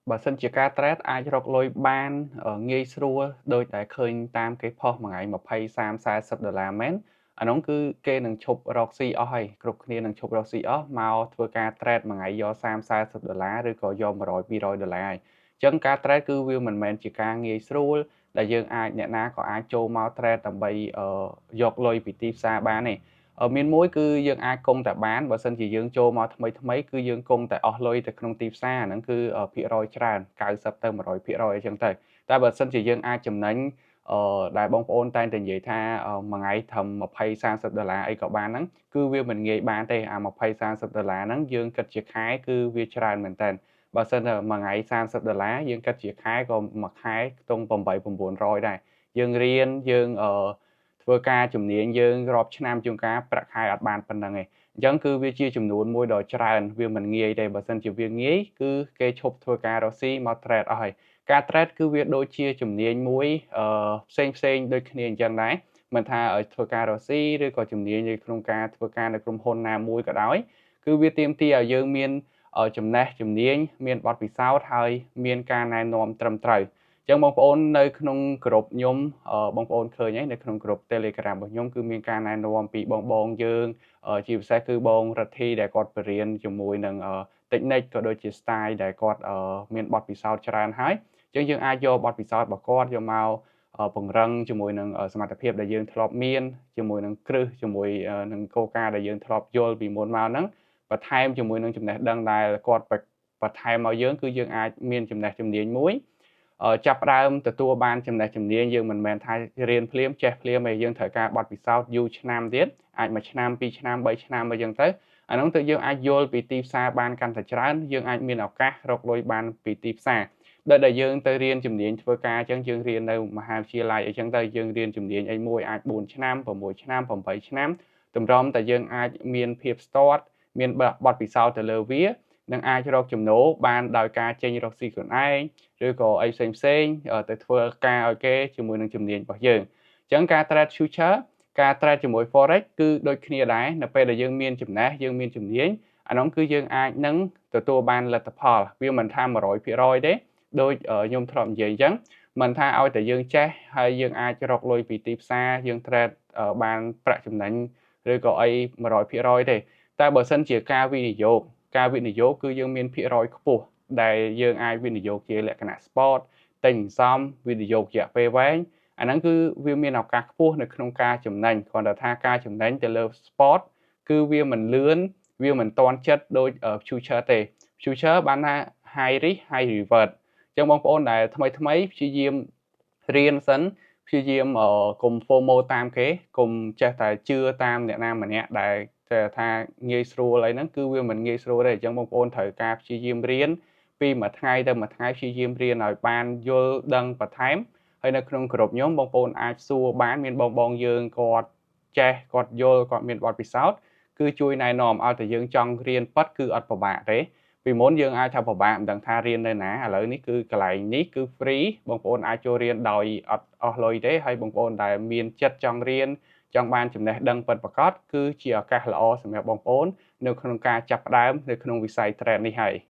បើសិនជាការ trade អាចរកលុយបានងាយស្រួលដូចដែលឃើញតាមគេផុសមួយថ្ងៃ20 30 $40មែនអានោះគឺគេនឹងឈប់រកស៊ីអស់ហើយគ្រប់គ្នានឹងឈប់រកស៊ីអស់មកធ្វើការ trade មួយថ្ងៃយក30 $40ឬក៏យក100 $200ហើយអញ្ចឹងការ trade គឺវាមិនមែនជាការងាយស្រួលដែលយើងអាចអ្នកណាក៏អាចចូលមក trade ដើម្បីយកលុយពីទីផ្សារបានទេមានមួយគឺយើងអាចគង់តែបានបើសិនជាយើងចូលមកថ្មីគឺយើងគង់តែអស់លុយទៅក្នុងទីផ្សារហ្នឹងគឺភាគរយច្រើន90ទៅ100%អញ្ចឹងទៅតែបើសិនជាយើងអាចចំណេញដែលបងប្អូនតែងតែនិយាយថាមួយថ្ងៃត្រឹម20 $30អីក៏បានហ្នឹងគឺវាមិនងាយបានទេអា20 $30ហ្នឹងយើងគិតជាខែគឺវាច្រើនមែនតើបើសិនតែមួយថ្ងៃ$30យើងគិតជាខែក៏មួយខែខ្ទង់8 900ដែរយើងរៀនយើងធ្វើការជំនាញយើងរាប់ឆ្នាំជួនកាលប្រាក់ខែអត់បានប៉ុណ្ណឹងឯងអញ្ចឹងគឺវាជាចំនួនមួយដ៏ច្រើនវាមិនងាយទេបើសិនជាវាងាយគឺគេឈប់ធ្វើការរកស៊ីមក trade អស់ហើយការ trade គឺវាដូចជាជំនាញមួយផ្សេងដូចគ្នាអញ្ចឹងដែរមិនថាឲ្យធ្វើការរកស៊ីឬក៏ជំនាញនៅក្នុងការធ្វើការនៅក្រុមហ៊ុនណាមួយក៏ដោយគឺវាទាមទារឲ្យយើងមានចំណេះជំនាញមានបទពិសោធន៍ហើយមានការណែនាំត្រឹមត្រូវអញ្ចឹងបងប្អូននៅក្នុងក្រុមខ្ញុំបងប្អូនឃើញហើយនៅក្នុងក្រុម Telegram របស់ខ្ញុំគឺមានការណែនាំពីបងយើងជាពិសេសគឺបងរិទ្ធីដែលគាត់បរៀនជាមួយនឹងtechnique ក៏ដូចជា style ដែលគាត់មានបទពិសោធន៍ច្រើនហើយអញ្ចឹងយើងអាចយកបទពិសោធន៍របស់គាត់យកមកពង្រឹងជាមួយនឹងសមត្ថភាពដែលយើងធ្លាប់មានជាមួយនឹងគ្រឹះជាមួយនឹងគោលការណ៍ដែលយើងធ្លាប់យល់ពីមុនមកហ្នឹងបន្ថែមជាមួយនឹងចំណេះដឹងដែលគាត់បន្ថែមមកយើងគឺយើងអាចមានចំណេះជំនាញមួយចាប់ផ្ដើមទទួលបានចំណេះជំនាញយើងមិនមែនថារៀនភ្លាមចេះភ្លាមទេយើងត្រូវការបទពិសោធន៍យូរឆ្នាំទៀតអាច1ឆ្នាំ2ឆ្នាំ3ឆ្នាំអីចឹងទៅអានោះទៅយើងអាចយល់ពីទីផ្សារបានកាន់តែច្រើនយើងអាចមានឱកាសរកលុយបានពីទីផ្សារដែលយើងទៅរៀនជំនាញធ្វើការអញ្ចឹងយើងរៀននៅមហាវិទ្យាល័យអីចឹងទៅយើងរៀនជំនាញអីមួយអាច4ឆ្នាំ6ឆ្នាំ8ឆ្នាំតម្រាំតែយើងអាចមានភាពស្ទាត់មានបទពិសោធន៍ទៅលើវានឹងអាចរកចំណូលបានដោយការចេញរកស៊ីខ្លួនឯងឬក៏អីផ្សេងទៅធ្វើការឲ្យគេជាមួយនឹងជំនាញរបស់យើងអញ្ចឹងការ trade future ការ trade ជាមួយ forex គឺដូចគ្នាដែរនៅពេលដែលយើងមានចំណេះយើងមានជំនាញអានោះគឺយើងអាចនឹងទទួលបានលទ្ធផលវាមិនថា100%ទេដូចខ្ញុំធ្លាប់និយាយអញ្ចឹងមិនថាឲ្យតែយើងចេះហើយយើងអាចរកលុយពីទីផ្សារយើង trade បានប្រាក់ចំណេញឬក៏អី100%ទេតែបើសិនជាការវិនិយោគគឺយើងមានភាគរយខ្ពស់ដែលយើងអាចវិនិយោគជាលក្ខណៈ sport ទិញសំវិនិយោគរយៈពេលវែងអាហ្នឹងគឺវាមានឱកាសខ្ពស់នៅក្នុងការចំណេញគ្រាន់តែថាការចំណេញទៅលើ sport គឺវាមិនលឿនវាមិនទាន់ចិត្តដូច future ទេ future បានថា high risk high reward អញ្ចឹងបងប្អូនដែលថ្មីព្យាយាមរៀនសិនព្យាយាមកុំ FOMO តាមគេកុំចេះតែជឿតាមអ្នកណាម្នាក់ដែលថាងាយស្រួលអីហ្នឹងគឺវាមិនងាយស្រួលទេអញ្ចឹងបងប្អូនត្រូវការព្យាយាមរៀនពីមួយថ្ងៃទៅមួយថ្ងៃព្យាយាមរៀនឲ្យបានយល់ដឹងបន្ថែមហើយនៅក្នុងក្រុមខ្ញុំបងប្អូនអាចសួរបានមានបងយើងគាត់ចេះគាត់យល់គាត់មានបទពិសោធន៍គឺជួយណែនាំឲ្យតែយើងចង់រៀនប៉ັດគឺអត់ពិបាកទេពីមុនយើងអាចថាពិបាកមិនដឹងថារៀននៅណាឥឡូវនេះគឺកន្លែងនេះគឺ free បងប្អូនអាចចូលរៀនដោយអត់អស់លុយទេហើយបងប្អូនដែលមានចិត្តចង់រៀនចង់បានចំណេះដឹងពិតប្រាកដគឺជាឱកាសល្អសម្រាប់បងប្អូននៅក្នុងការចាប់ផ្ដើមនៅក្នុងវិស័យ trade នេះហើយ